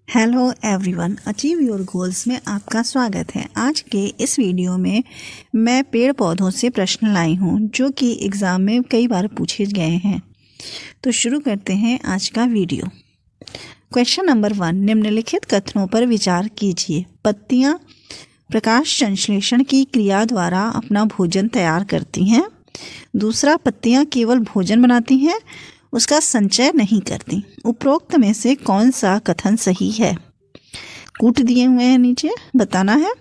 Hello everyone, achieve your goals में आपका स्वागत है। आज के इस वीडियो में मैं पेड़ पौधों से प्रश्न लाई हूँ जो कि एग्ज़ाम में कई बार पूछे गए हैं। तो शुरू करते हैं आज का वीडियो। क्वेश्चन नंबर 1, निम्नलिखित कथनों पर विचार कीजिए। पत्तियाँ प्रकाश संश्लेषण की क्रिया द्वारा अपना भोजन तैयार करती हैं। दूसरा, पत्तियाँ केवल भोजन बनाती हैं, उसका संचय नहीं करती। उपरोक्त में से कौन सा कथन सही है? कूट दिए हुए हैं नीचे, बताना है।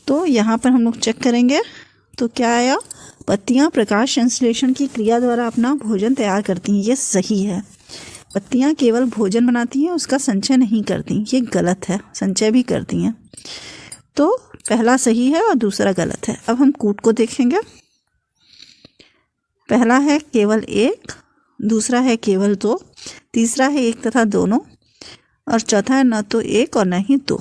तो यहाँ पर हम लोग चेक करेंगे तो क्या आया? पत्तियाँ प्रकाश संश्लेषण की क्रिया द्वारा अपना भोजन तैयार करती हैं, ये सही है। पत्तियाँ केवल भोजन बनाती हैं, उसका संचय नहीं करती, ये गलत है। संचय भी करती हैं। तो पहला सही है और दूसरा गलत है। अब हम कूट को देखेंगे। पहला है केवल एक, दूसरा है केवल दो, तीसरा है एक तथा दोनों, और चौथा है न तो एक और न ही दो।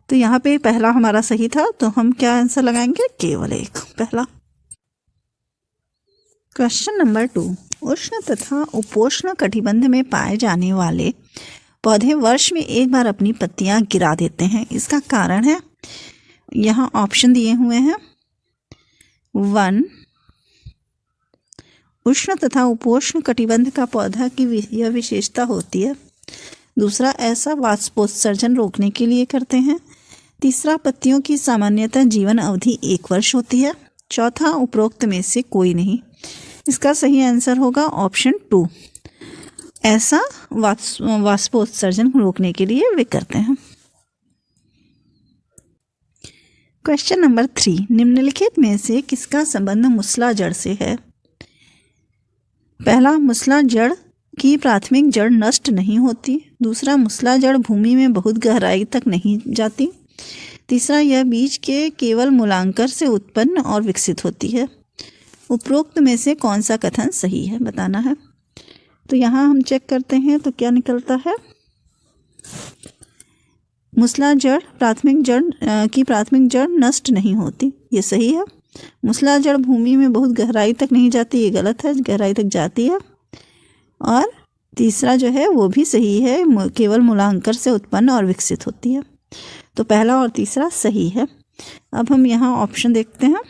तो यहाँ पे पहला हमारा सही था, तो हम क्या आंसर लगाएंगे? केवल एक, पहला। क्वेश्चन नंबर 2, उष्ण तथा उपोष्ण कटिबंध में पाए जाने वाले पौधे वर्ष में एक बार अपनी पत्तियां गिरा देते हैं, इसका कारण है? यहाँ ऑप्शन दिए हुए हैं। 1, उष्ण तथा उपोष्ण कटिबंध का पौधा की यह विशेषता होती है। दूसरा, ऐसा वाष्पोत्सर्जन रोकने के लिए करते हैं। तीसरा, पत्तियों की सामान्यतः जीवन अवधि 1 वर्ष होती है। चौथा, उपरोक्त में से कोई नहीं। इसका सही आंसर होगा ऑप्शन 2, ऐसा वाष्पोत्सर्जन रोकने के लिए वे करते हैं। क्वेश्चन नंबर 3, निम्नलिखित में से किसका संबंध मूसला जड़ से है? पहला, मूसला जड़ की प्राथमिक जड़ नष्ट नहीं होती। दूसरा, मूसला जड़ भूमि में बहुत गहराई तक नहीं जाती। तीसरा, यह बीज के केवल मूलांकर से उत्पन्न और विकसित होती है। उपरोक्त में से कौन सा कथन सही है, बताना है। तो यहाँ हम चेक करते हैं तो क्या निकलता है? मूसला जड़ प्राथमिक जड़ नष्ट नहीं होती, ये सही है। मूसला जड़ भूमि में बहुत गहराई तक नहीं जाती, ये गलत है, गहराई तक जाती है। और तीसरा जो है वो भी सही है, केवल मूलांकर से उत्पन्न और विकसित होती है। तो पहला और तीसरा सही है। अब हम यहाँ ऑप्शन देखते हैं।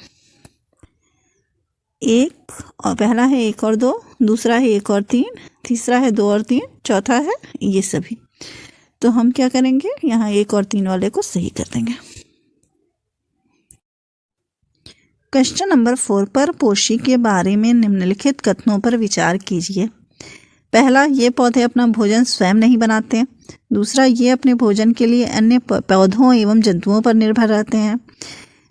एक और पहला है 1 और 2, दूसरा है 1 और 3, तीसरा है 2 और 3, चौथा है ये सभी। तो हम क्या करेंगे? यहाँ 1 और 3 वाले को सही कर देंगे। क्वेश्चन नंबर 4, परपोषी के बारे में निम्नलिखित कथनों पर विचार कीजिए। पहला, ये पौधे अपना भोजन स्वयं नहीं बनाते हैं। दूसरा, ये अपने भोजन के लिए अन्य पौधों एवं जंतुओं पर निर्भर रहते हैं।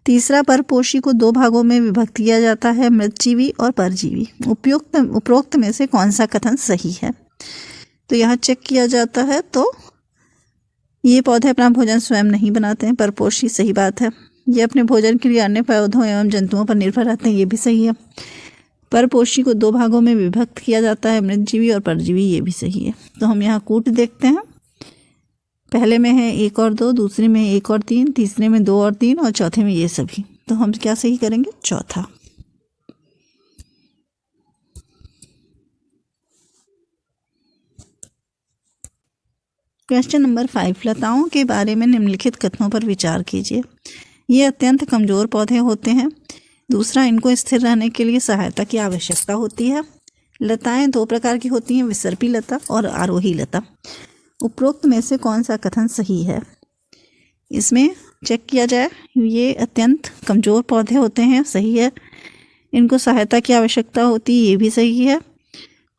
तीसरा, परपोषी को 2 भागों में विभक्त किया जाता है, मृतजीवी और परजीवी। उपरोक्त में से कौन सा कथन सही है? तो यहाँ चेक किया जाता है तो ये पौधे अपना भोजन स्वयं नहीं बनाते हैं, परपोषी, सही बात है। ये अपने भोजन के लिए अन्य पौधों एवं जंतुओं पर निर्भर रहते हैं, ये भी सही है। परपोषी को 2 भागों में विभक्त किया जाता है, मृतजीवी और परजीवी, ये भी सही है। तो हम यहाँ कूट देखते हैं। पहले में है 1 और 2, दूसरे में 1 और 3, तीसरे में 2 और 3 और चौथे में ये सभी। तो हम क्या सही करेंगे? चौथा। क्वेश्चन नंबर 5, लताओं के बारे में निम्नलिखित कथनों पर विचार कीजिए। ये अत्यंत कमज़ोर पौधे होते हैं। दूसरा, इनको स्थिर रहने के लिए सहायता की आवश्यकता होती है। लताएं 2 प्रकार की होती हैं, विसर्पी लता और आरोही लता। उपरोक्त में से कौन सा कथन सही है? इसमें चेक किया जाए। ये अत्यंत कमज़ोर पौधे होते हैं, सही है। इनको सहायता की आवश्यकता होती है, ये भी सही है।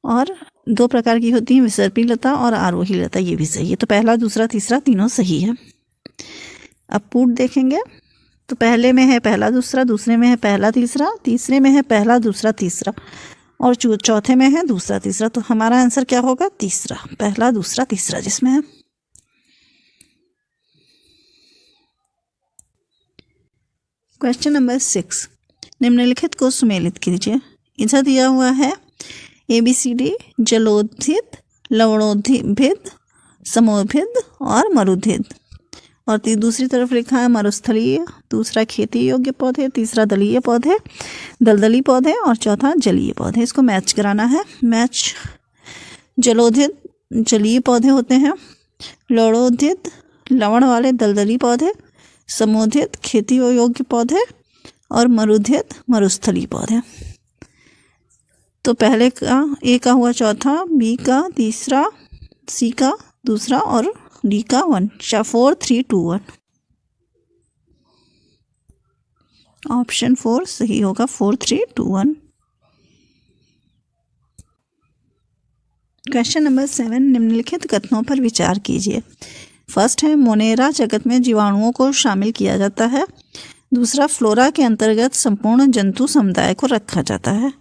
और 2 प्रकार की होती हैं, विसर्पी लता और आरोही लता, ये भी सही है। तो पहला, दूसरा, तीसरा तीनों सही है। अब कूट देखेंगे तो पहले में है पहला दूसरा, दूसरे में है पहला तीसरा, तीसरे में है पहला दूसरा तीसरा, और चौथे में है दूसरा तीसरा। तो हमारा आंसर क्या होगा? तीसरा, पहला दूसरा तीसरा जिसमें है। क्वेश्चन नंबर 6, निम्नलिखित को सुमेलित कीजिए। इधर दिया हुआ है ABCD, जलोद्भिद, लवणोद्भिद, समोभिद और मरुद्भिद। और दूसरी तरफ लिखा है मरुस्थलीय, दूसरा खेती योग्य पौधे, तीसरा दलदली पौधे और चौथा जलीय पौधे। इसको मैच कराना है। मैच, जलोद्भिद जलीय पौधे होते हैं, लवणोदित लवण वाले दलदली पौधे, समोदित खेती योग्य पौधे और मरुदित मरुस्थलीय पौधे। तो पहले का ए का हुआ चौथा, बी का तीसरा, सी का दूसरा और डी का 1। 4 3 2 1। ऑप्शन 4 सही होगा। 4 3 2 1। क्वेश्चन नंबर 7, निम्नलिखित कथनों पर विचार कीजिए। फर्स्ट है, मोनेरा जगत में जीवाणुओं को शामिल किया जाता है। दूसरा, फ्लोरा के अंतर्गत संपूर्ण जंतु समुदाय को रखा जाता है।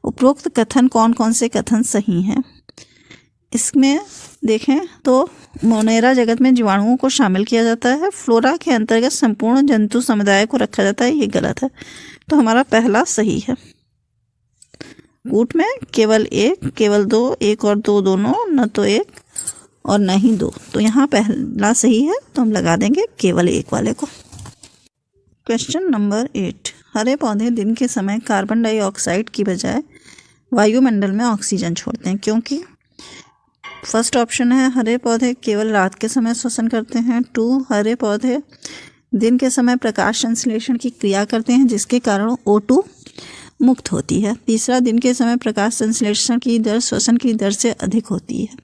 उपरोक्त कथन कौन कौन से कथन सही हैं? इसमें देखें तो मोनेरा जगत में जीवाणुओं को शामिल किया जाता है, फ्लोरा के अंतर्गत संपूर्ण जंतु समुदाय को रखा जाता है, ये गलत है। तो हमारा पहला सही है। कूट में केवल एक, केवल दो, एक और दो दोनों, न तो एक और न ही दो। तो यहाँ पहला सही है, तो हम लगा देंगे केवल एक वाले को। क्वेश्चन नंबर 8, हरे पौधे दिन के समय कार्बन डाइऑक्साइड की बजाय वायुमंडल में ऑक्सीजन छोड़ते हैं, क्योंकि फर्स्ट ऑप्शन है हरे पौधे केवल रात के समय श्वसन करते हैं। 2, हरे पौधे दिन के समय प्रकाश संश्लेषण की क्रिया करते हैं, जिसके कारण O2 मुक्त होती है। तीसरा, दिन के समय प्रकाश संश्लेषण की दर श्वसन की दर से अधिक होती है।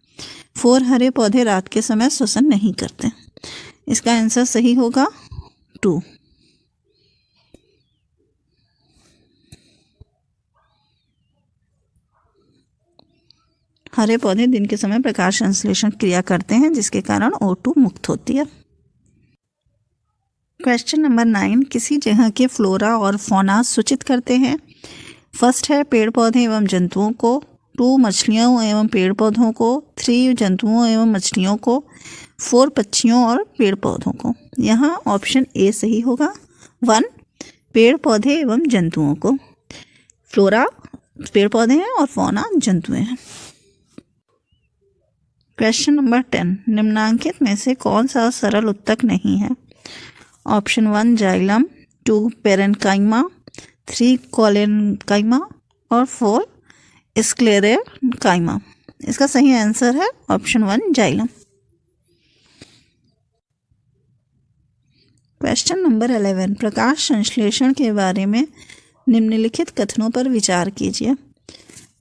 4, हरे पौधे रात के समय श्वसन नहीं करते। इसका आंसर सही होगा 2। हरे पौधे दिन के समय प्रकाश संश्लेषण क्रिया करते हैं, जिसके कारण O2 मुक्त होती है। क्वेश्चन नंबर 9, किसी जगह के फ्लोरा और फौना सूचित करते हैं। फर्स्ट है, पेड़ पौधे एवं जंतुओं को। 2, मछलियों एवं पेड़ पौधों को। 3, जंतुओं एवं मछलियों को। 4, पक्षियों और पेड़ पौधों को। यहाँ ऑप्शन ए सही होगा। 1, पेड़ पौधे एवं जंतुओं को। फ्लोरा पेड़ पौधे हैं और फौना जंतुएं हैं। क्वेश्चन नंबर 10, निम्नांकित में से कौन सा सरल उत्तक नहीं है? Option 1, xylem. 2, पेरेन्काइमा। 3, कोलेनकाइमा और 4, स्क्लेरेकाइमा। इसका सही आंसर है ऑप्शन 1, जाइलम। क्वेश्चन नंबर 11, प्रकाश संश्लेषण के बारे में निम्नलिखित कथनों पर विचार कीजिए।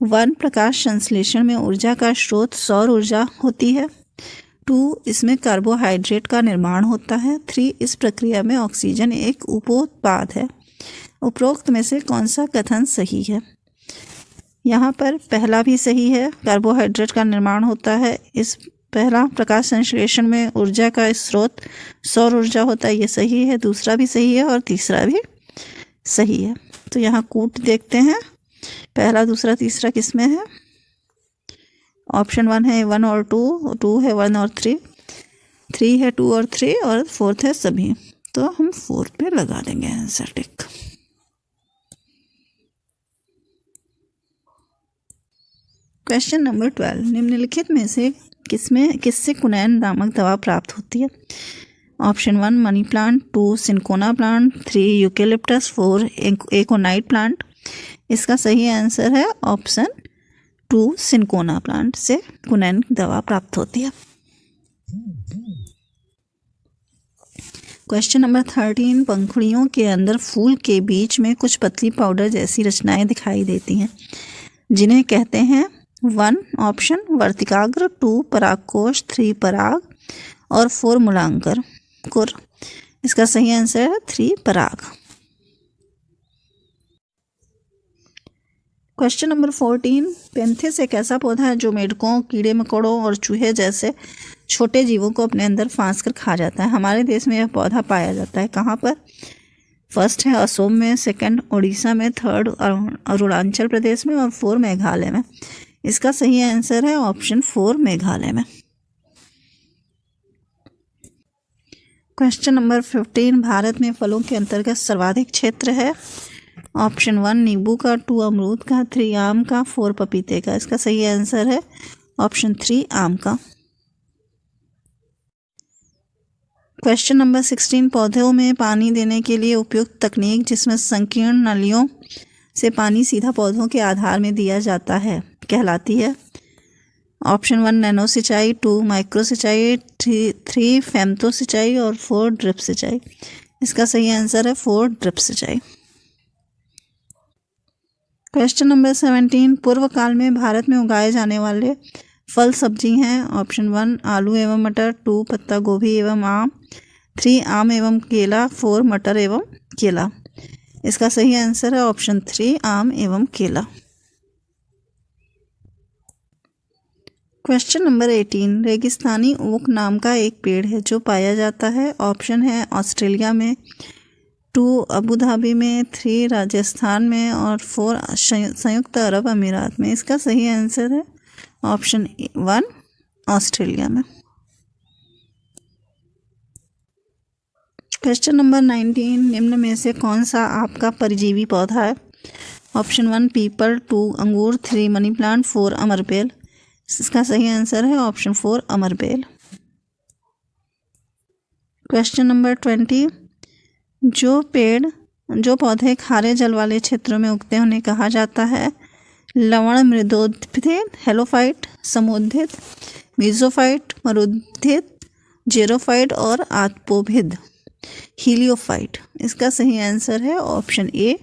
1, प्रकाश संश्लेषण में ऊर्जा का स्रोत सौर ऊर्जा होती है। 2, इसमें कार्बोहाइड्रेट का निर्माण होता है। 3, इस प्रक्रिया में ऑक्सीजन एक उपोत्पाद है। उपरोक्त में से कौन सा कथन सही है? यहाँ पर पहला भी सही है, कार्बोहाइड्रेट का निर्माण होता है। इस पहला, प्रकाश संश्लेषण में ऊर्जा का स्रोत सौर ऊर्जा होता है, ये सही है। दूसरा भी सही है और तीसरा भी सही है। तो यहाँ कूट देखते हैं, पहला, दूसरा, तीसरा किस में है? ऑप्शन 1 है 1 और 2, 2 है 1 और 3, 3 है 2 और 3 और 4th है सभी। तो हम 4 पे लगा देंगे आंसर टिक। क्वेश्चन नंबर 12, निम्नलिखित में से किससे कुनैन नामक दवा प्राप्त होती है? Option 1, money plant. 2, cinchona plant. 3, eucalyptus. 4, aconite plant. इसका सही आंसर है ऑप्शन 2, सिंकोना प्लांट से कुनैन दवा प्राप्त होती है। क्वेश्चन नंबर 13, पंखुड़ियों के अंदर फूल के बीच में कुछ पतली पाउडर जैसी रचनाएं दिखाई देती हैं, जिन्हें कहते हैं। 1, ऑप्शन वर्तिकाग्र। 2, परागकोश। 3, पराग और 4, मूलांकर कुर। इसका सही आंसर है 3, पराग। क्वेश्चन नंबर 14, पेंथिस एक ऐसा पौधा है जो मेढकों, कीड़े मकोड़ों और चूहे जैसे छोटे जीवों को अपने अंदर फांस कर खा जाता है। हमारे देश में यह पौधा पाया जाता है कहाँ पर? फर्स्ट है असम में, सेकंड उड़ीसा में, थर्ड अरुणाचल प्रदेश में और 4 मेघालय में। इसका सही आंसर है ऑप्शन 4, मेघालय में। क्वेश्चन नंबर 15, भारत में फलों के अंतर्गत सर्वाधिक क्षेत्र है। ऑप्शन 1, नींबू का। 2, अमरूद का। 3, आम का। 4, पपीते का। इसका सही आंसर है ऑप्शन 3, आम का। क्वेश्चन नंबर 16, पौधों में पानी देने के लिए उपयुक्त तकनीक जिसमें संकीर्ण नलियों से पानी सीधा पौधों के आधार में दिया जाता है कहलाती है। ऑप्शन 1 नैनो सिंचाई, 2 माइक्रो सिंचाई, 3 फेम्टो सिंचाई और 4 ड्रिप सिंचाई। इसका सही आंसर है 4 ड्रिप सिंचाई। क्वेश्चन नंबर 17, पूर्व काल में भारत में उगाए जाने वाले फल सब्जी हैं। ऑप्शन 1 आलू एवं मटर, 2 पत्ता गोभी एवं आम, 3 आम एवं केला, 4 मटर एवं केला। इसका सही आंसर है ऑप्शन 3 आम एवं केला। क्वेश्चन नंबर 18, रेगिस्तानी ओक नाम का एक पेड़ है जो पाया जाता है। ऑप्शन है ऑस्ट्रेलिया में, 2 अबू धाबी में, 3 राजस्थान में और 4 संयुक्त अरब अमीरात में। इसका सही आंसर है ऑप्शन 1 ऑस्ट्रेलिया में। क्वेश्चन नंबर 19, निम्न में से कौन सा आपका परजीवी पौधा है। ऑप्शन 1 पीपल, 2 अंगूर, 3 मनी प्लांट, 4 अमरबेल। इसका सही आंसर है ऑप्शन 4 अमरबेल। क्वेश्चन नंबर 20, जो पौधे खारे जल वाले क्षेत्रों में उगते हैं उन्हें कहा जाता है। लवण मृदोद्भिद, हेलोफाइट, समुद्भिद, मीजोफाइट, मरुद्भिद, जेरोफाइट और आत्पोभिद, हीलियोफाइट। इसका सही आंसर है ऑप्शन ए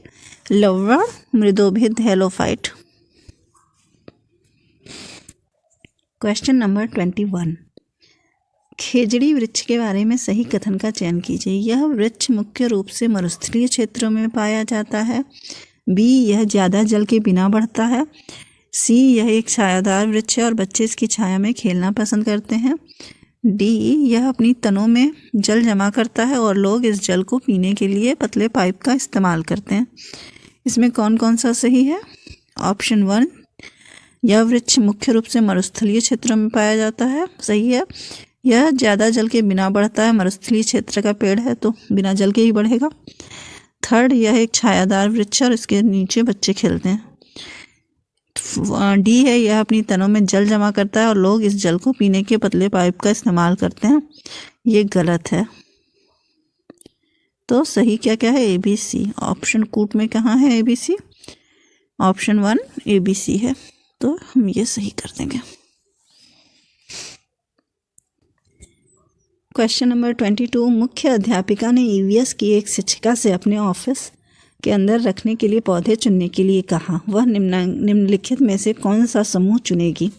लवण मृदोभिद हेलोफाइट। क्वेश्चन नंबर 21, खेजड़ी वृक्ष के बारे में सही कथन का चयन कीजिए। यह वृक्ष मुख्य रूप से मरुस्थलीय क्षेत्रों में पाया जाता है। बी, यह ज़्यादा जल के बिना बढ़ता है। सी, यह एक छायादार वृक्ष है और बच्चे इसकी छाया में खेलना पसंद करते हैं। डी, यह अपनी तनों में जल जमा करता है और लोग इस जल को पीने के लिए पतले पाइप का इस्तेमाल करते हैं। इसमें कौन कौन सा सही है। ऑप्शन 1 यह वृक्ष मुख्य रूप से मरुस्थलीय क्षेत्रों में पाया जाता है, सही है। यह ज़्यादा जल के बिना बढ़ता है, मरुस्थलीय क्षेत्र का पेड़ है तो बिना जल के ही बढ़ेगा। थर्ड, यह एक छायादार वृक्ष है और इसके नीचे बच्चे खेलते हैं। डी है, यह अपनी तनों में जल जमा करता है और लोग इस जल को पीने के पतले पाइप का इस्तेमाल करते हैं। ये गलत है। तो सही क्या क्या है, ABC। ऑप्शन कूट में कहाँ है ABC, ऑप्शन 1 ABC है, तो हम ये सही कर देंगे। क्वेश्चन नंबर 22, मुख्य अध्यापिका ने EVS की एक शिक्षिका से अपने ऑफिस के अंदर रखने के लिए पौधे चुनने के लिए कहा। वह निम्नलिखित में से कौन सा समूह चुनेगी।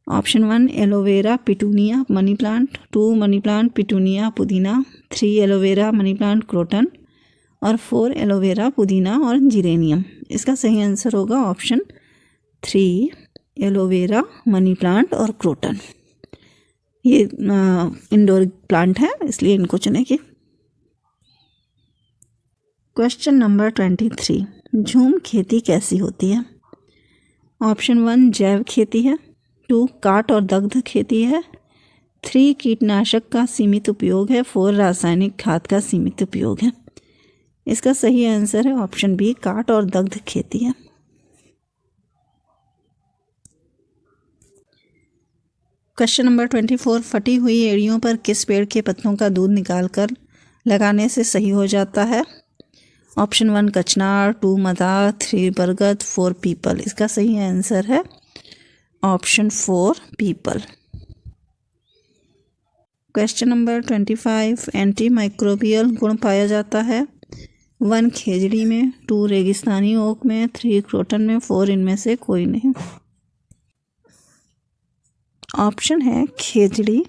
Option 1 aloe vera, petunia, money plant, 2 money plant, petunia, पुदीना, 3 एलोवेरा, मनी प्लांट, क्रोटन और 4 एलोवेरा, पुदीना और जिरेनियम। इसका सही आंसर होगा ऑप्शन 3 एलोवेरा, मनी प्लांट और क्रोटन। ये इंडोर प्लांट है इसलिए इनको चुनेगी। क्वेश्चन नंबर 23, झूम खेती कैसी होती है। ऑप्शन 1 जैव खेती है, 2 काट और दग्ध खेती है, 3 कीटनाशक का सीमित उपयोग है, 4 रासायनिक खाद का सीमित उपयोग है। इसका सही आंसर है ऑप्शन बी काट और दग्ध खेती है। क्वेश्चन नंबर 24, फटी हुई एड़ियों पर किस पेड़ के पत्तों का दूध निकालकर लगाने से सही हो जाता है। ऑप्शन 1 कचनार, 2 मदार, 3 बरगद, 4 पीपल। इसका सही आंसर है option 4 people. Question number 25, anti microbial गुण पाया जाता है। 1 खेजड़ी में, 2 रेगिस्तानी ओक में, 3 क्रोटन में, 4 इनमें से कोई नहीं। ऑप्शन है खेजड़ी,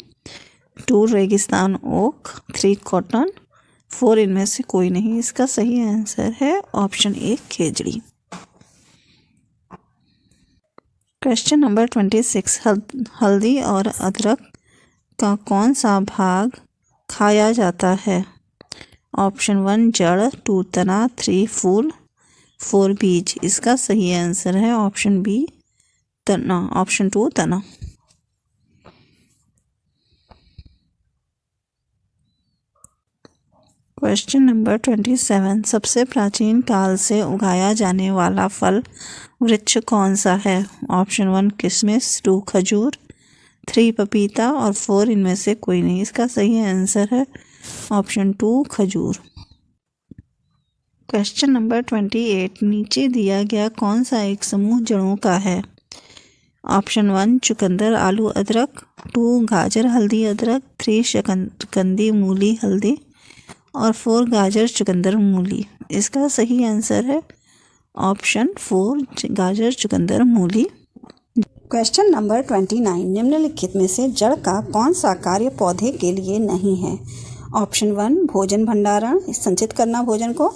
2 रेगिस्तान ओक, 3 कॉटन, 4 इनमें से कोई नहीं। इसका सही आंसर है option A Khejri. Question number 26, हल्दी और अदरक का कौन सा भाग खाया जाता है। ऑप्शन 1 जड़, 2 तना, 3 फूल, 4 बीज। इसका सही आंसर है ऑप्शन बी तना, ऑप्शन 2 तना। क्वेश्चन नंबर 27, सबसे प्राचीन काल से उगाया जाने वाला फल वृक्ष कौन सा है। ऑप्शन 1 किशमिश, 2 खजूर, 3 पपीता और 4 इनमें से कोई नहीं। इसका सही आंसर है ऑप्शन 2 खजूर। क्वेश्चन नंबर 28, नीचे दिया गया कौन सा एक समूह जड़ों का है। ऑप्शन 1 चुकंदर आलू अदरक, 2 गाजर हल्दी अदरक, 3 शकंदी मूली हल्दी और 4 गाजर चुकंदर मूली। इसका सही आंसर है ऑप्शन 4 गाजर चुकंदर मूली। क्वेश्चन नंबर 29, निम्नलिखित में से जड़ का कौन सा कार्य पौधे के लिए नहीं है? ऑप्शन 1 भोजन भंडारण संचित करना भोजन को,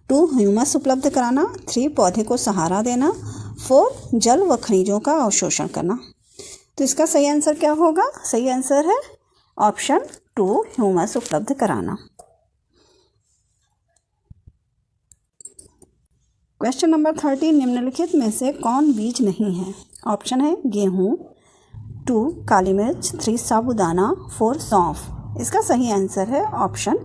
2 ह्यूमस उपलब्ध कराना, 3 पौधे को सहारा देना, 4 जल व खनिजों का अवशोषण करना। तो इसका सही आंसर क्या होगा? सही आंसर है ऑप्शन 2 ह्यूमस उपलब्ध कराना। क्वेश्चन नंबर 30, निम्नलिखित में से कौन बीज नहीं है? ऑप्शन है गेहूँ, 2 काली मिर्च, 3 साबूदाना, 4 सौंफ। इसका सही आंसर है ऑप्शन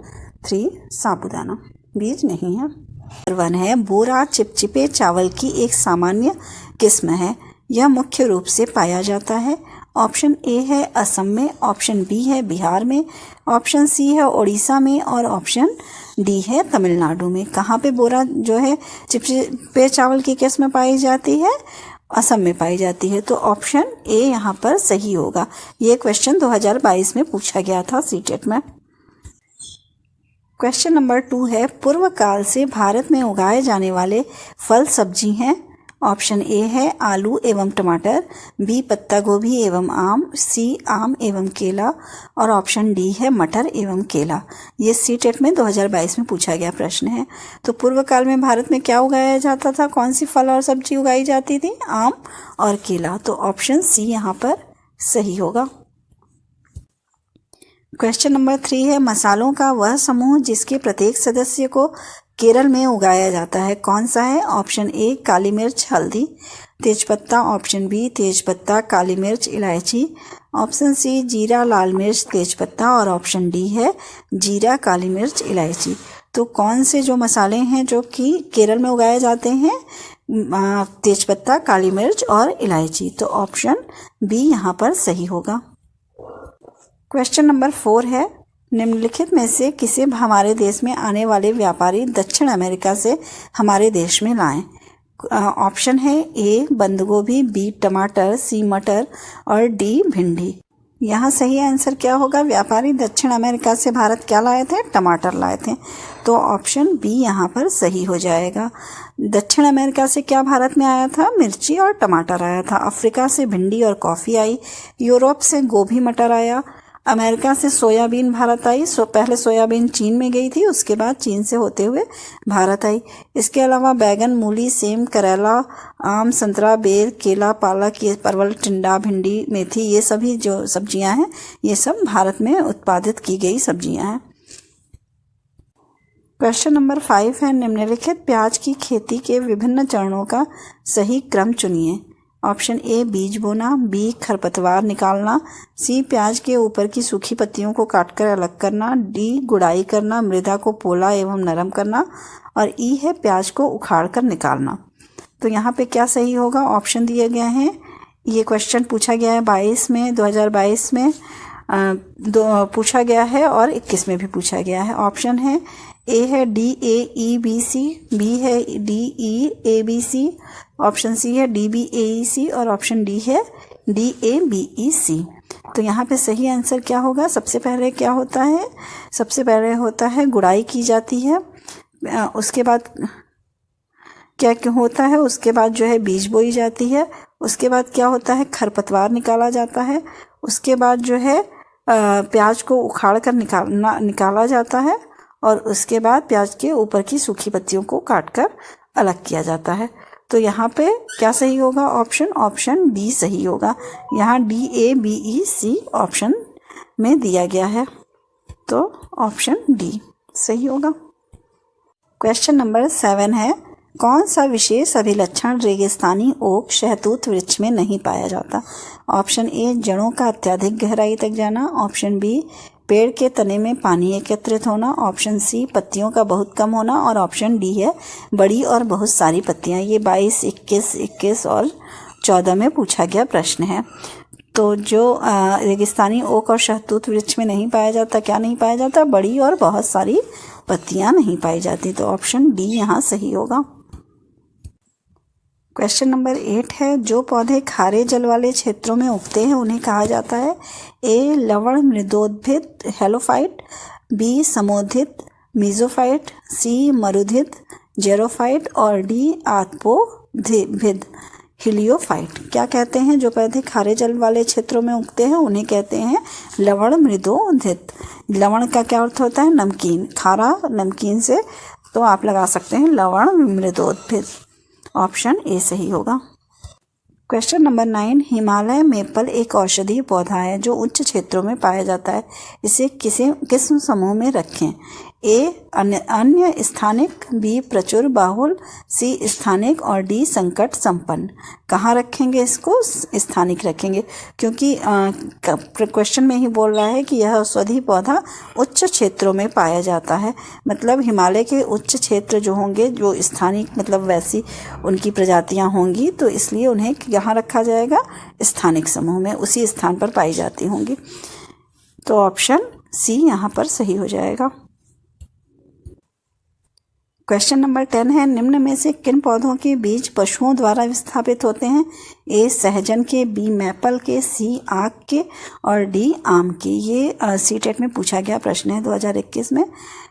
3 साबूदाना, बीज नहीं है। नंबर 1 है बोरा चिपचिपे चावल की एक सामान्य किस्म है, यह मुख्य रूप से पाया जाता है। ऑप्शन ए है असम में, ऑप्शन बी है बिहार में, ऑप्शन सी है उड़ीसा में और ऑप्शन डी है तमिलनाडु में। कहाँ पे बोरा जो है चिपचिपे चावल की किस्म पाई जाती है? असम में पाई जाती है। तो ऑप्शन ए यहाँ पर सही होगा। ये क्वेश्चन 2022 में पूछा गया था सीटेट में। क्वेश्चन नंबर 2 है पूर्व काल से भारत में उगाए जाने वाले फल सब्जी हैं। ऑप्शन ए है आलू एवं टमाटर, बी पत्ता गोभी एवं आम, सी आम एवं केला और ऑप्शन डी है मटर एवं केला। ये सीटेट में 2022 में पूछा गया प्रश्न है। तो पूर्व काल में भारत में क्या उगाया जाता था? कौन सी फल और सब्जी उगाई जाती थी? आम और केला। तो ऑप्शन सी यहाँ पर सही होगा। क्वेश्चन नंबर 3 है मसालों का वह समूह जिसके प्रत्येक सदस्य को केरल में उगाया जाता है, कौन सा है? ऑप्शन ए काली मिर्च हल्दी, तेजपत्ता, ऑप्शन बी तेजपत्ता काली मिर्च इलायची, ऑप्शन सी जीरा लाल मिर्च तेजपत्ता और ऑप्शन डी है जीरा काली मिर्च इलायची। तो कौन से जो मसाले हैं जो कि केरल में उगाए जाते हैं? तेजपत्ता काली मिर्च और इलायची। तो ऑप्शन बी यहाँ पर सही होगा। क्वेश्चन नंबर 4 है निम्नलिखित में से किसे हमारे देश में आने वाले व्यापारी दक्षिण अमेरिका से हमारे देश में लाएं? ऑप्शन है ए बंद गोभी, बी टमाटर, सी मटर और डी भिंडी। यहाँ सही आंसर क्या होगा? व्यापारी दक्षिण अमेरिका से भारत क्या लाए थे? टमाटर लाए थे। तो ऑप्शन बी यहाँ पर सही हो जाएगा। दक्षिण अमेरिका से क्या भारत में आया था? मिर्ची और टमाटर आया था। अफ्रीका से भिंडी और कॉफ़ी आई, यूरोप से गोभी मटर आया, अमेरिका से सोयाबीन भारत आई। पहले सोयाबीन चीन में गई थी, उसके बाद चीन से होते हुए भारत आई। इसके अलावा बैगन, मूली, सेम, करेला, आम, संतरा, बेर, केला, पालक, ये परवल, टिंडा, भिंडी, मेथी, ये सभी जो सब्जियां हैं ये सब भारत में उत्पादित की गई सब्जियां हैं। क्वेश्चन नंबर 5 है निम्नलिखित प्याज की खेती के विभिन्न चरणों का सही क्रम चुनिए। ऑप्शन ए बीज बोना, बी खरपतवार निकालना, सी प्याज के ऊपर की सूखी पत्तियों को काटकर अलग करना, डी गुड़ाई करना, मृदा को पोला एवं नरम करना और ई है प्याज को उखाड़ कर निकालना। तो यहाँ पे क्या सही होगा? ऑप्शन दिए गए हैं। ये क्वेश्चन पूछा गया है 2022 में पूछा गया है और 21 में भी पूछा गया है। ऑप्शन है ए है D A E B C, B है D E A B C, option C है D B A E C और ऑप्शन डी है D A B E C. तो यहाँ पे सही आंसर क्या होगा? सबसे पहले क्या होता है? सबसे पहले होता है गुड़ाई की जाती है, उसके बाद क्या क्यों होता है? उसके बाद जो है बीज बोई जाती है, उसके बाद क्या होता है? खरपतवार निकाला जाता है, उसके बाद जो है प्याज को उखाड़ कर निकाला जाता है और उसके बाद प्याज के ऊपर की सूखी पत्तियों को काटकर अलग किया जाता है। तो यहाँ पे क्या सही होगा? ऑप्शन डी सही होगा। यहाँ D A B E C option में दिया गया है, तो ऑप्शन डी सही होगा। क्वेश्चन नंबर 7 है कौन सा विशेष अभिलक्षण रेगिस्तानी ओक शहतूत वृक्ष में नहीं पाया जाता? ऑप्शन ए जड़ों का अत्यधिक गहराई तक जाना, ऑप्शन बी पेड़ के तने में पानी एकत्रित होना, ऑप्शन सी पत्तियों का बहुत कम होना और ऑप्शन डी है बड़ी और बहुत सारी पत्तियां। ये 22, 21 और 14 में पूछा गया प्रश्न है। तो जो रेगिस्तानी ओक और शहतूत वृक्ष में नहीं पाया जाता, क्या नहीं पाया जाता? बड़ी और बहुत सारी पत्तियां नहीं पाई जाती। तो ऑप्शन डी यहाँ सही होगा। क्वेश्चन नंबर 8 है, जो पौधे खारे जल वाले क्षेत्रों में उगते हैं उन्हें कहा जाता है? ए लवण मृदोद्भिद हेलोफाइट, बी समोद्भिद मीजोफाइट, सी मरुद्भिद जेरोफाइट और डी आत्पोभिद हिलियोफाइट। क्या कहते हैं? जो पौधे खारे जल वाले क्षेत्रों में उगते हैं उन्हें कहते हैं लवण मृदोद्भिद। लवण का क्या अर्थ होता है? नमकीन, खारा नमकीन से, तो आप लगा सकते हैं लवण मृदोद्भिद। ऑप्शन ए सही होगा। क्वेश्चन नंबर 9, हिमालय मेपल एक औषधीय पौधा है जो उच्च क्षेत्रों में पाया जाता है। इसे किस समूह में रखें? ए अन्य स्थानिक, बी प्रचुर बाहुल, सी स्थानिक और डी संकट संपन्न। कहाँ रखेंगे इसको? स्थानिक रखेंगे, क्योंकि क्वेश्चन में ही बोल रहा है कि यह औषधीय पौधा उच्च क्षेत्रों में पाया जाता है। मतलब हिमालय के उच्च क्षेत्र जो होंगे, जो स्थानिक मतलब वैसी उनकी प्रजातियां होंगी, तो इसलिए उन्हें यहाँ रखा जाएगा स्थानिक समूह में, उसी स्थान पर पाई जाती होंगी। तो ऑप्शन सी यहाँ पर सही हो जाएगा। क्वेश्चन नंबर 10 है, निम्न में से किन पौधों के बीज पशुओं द्वारा विस्थापित होते हैं? ए सहजन के, बी मैपल के, सी आक के और डी आम के। ये सीटेट में पूछा गया प्रश्न है 2021 में।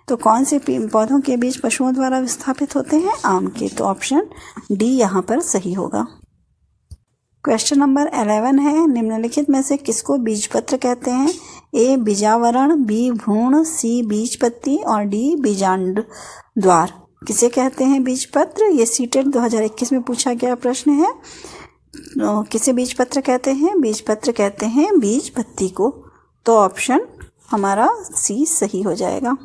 तो कौन से पौधों के बीज पशुओं द्वारा विस्थापित होते हैं? आम के। तो ऑप्शन डी यहाँ पर सही होगा। क्वेश्चन नंबर 11 है, निम्नलिखित में से किसको बीजपत्र कहते हैं? ए बीजावरण, बी भ्रूण, सी बीजपत्ती और डी बीजांड द्वार। किसे कहते हैं बीजपत्र? ये सीटेट 2021 में पूछा गया प्रश्न है। किसे बीजपत्र कहते हैं? बीजपत्र कहते हैं बीजपत्ती को। तो ऑप्शन हमारा सी सही हो जाएगा।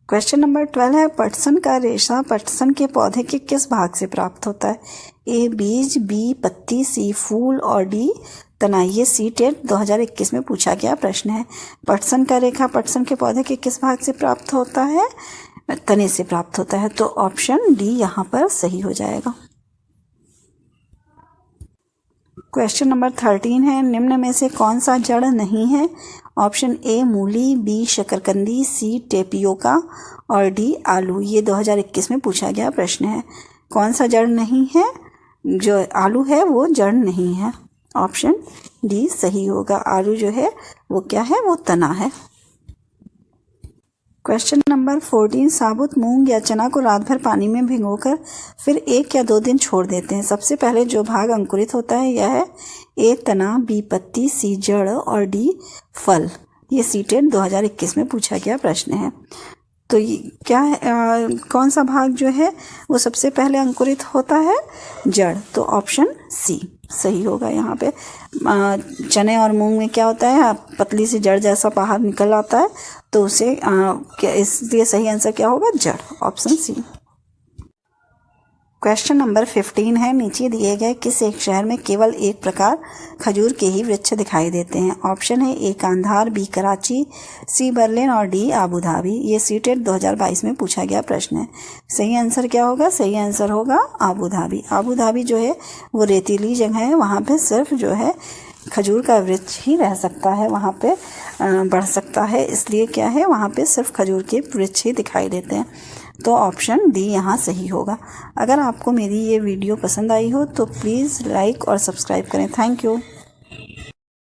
क्वेश्चन नंबर 12 है, पटसन का रेशा पटसन के पौधे के किस भाग से प्राप्त होता है? ए बीज, बी पत्ती, सी फूल और डी तना। ये सीटेट 2021 में पूछा गया प्रश्न है। पटसन का रेखा पटसन के पौधे के किस भाग से प्राप्त होता है? तने से प्राप्त होता है। तो ऑप्शन डी यहाँ पर सही हो जाएगा। क्वेश्चन नंबर 13 है, निम्न में से कौन सा जड़ नहीं है? ऑप्शन ए मूली, बी शकरकंदी, सी टेपियोका और डी आलू। ये 2021 में पूछा गया प्रश्न है। कौन सा जड़ नहीं है? जो आलू है वो जड़ नहीं है। ऑप्शन डी सही होगा। आलू जो है वो क्या है? वो तना है। क्वेश्चन नंबर 14, साबुत मूंग या चना को रात भर पानी में भिगोकर फिर 1 या 2 दिन छोड़ देते हैं। सबसे पहले जो भाग अंकुरित होता है यह है ए तना, बी पत्ती, सी जड़ और डी फल। ये सीटेट 2021 में पूछा गया प्रश्न है। तो ये क्या है? कौन सा भाग जो है वो सबसे पहले अंकुरित होता है? जड़। तो ऑप्शन सी सही होगा। यहाँ पे चने और मूंग में क्या होता है? पतली सी जड़ जैसा बाहर निकल आता है, तो उसे इसलिए सही आंसर क्या होगा? जड़। Option C. क्वेश्चन नंबर 15 है, नीचे दिए गए किस एक शहर में केवल एक प्रकार खजूर के ही वृक्ष दिखाई देते हैं? ऑप्शन है ए कांधार, बी कराची, सी बर्लिन और डी आबू धाबी। ये सीटेट 2022 में पूछा गया प्रश्न है। सही आंसर क्या होगा? सही आंसर होगा आबू धाबी। आबू धाबी जो है वो रेतीली जगह है, वहाँ पे सिर्फ जो है खजूर का वृक्ष ही रह सकता है, वहाँ पे बढ़ सकता है, इसलिए क्या है वहाँ पे सिर्फ खजूर के वृक्ष ही दिखाई देते हैं। तो ऑप्शन डी यहाँ सही होगा। अगर आपको मेरी ये वीडियो पसंद आई हो तो प्लीज़ लाइक और सब्सक्राइब करें। Thank you.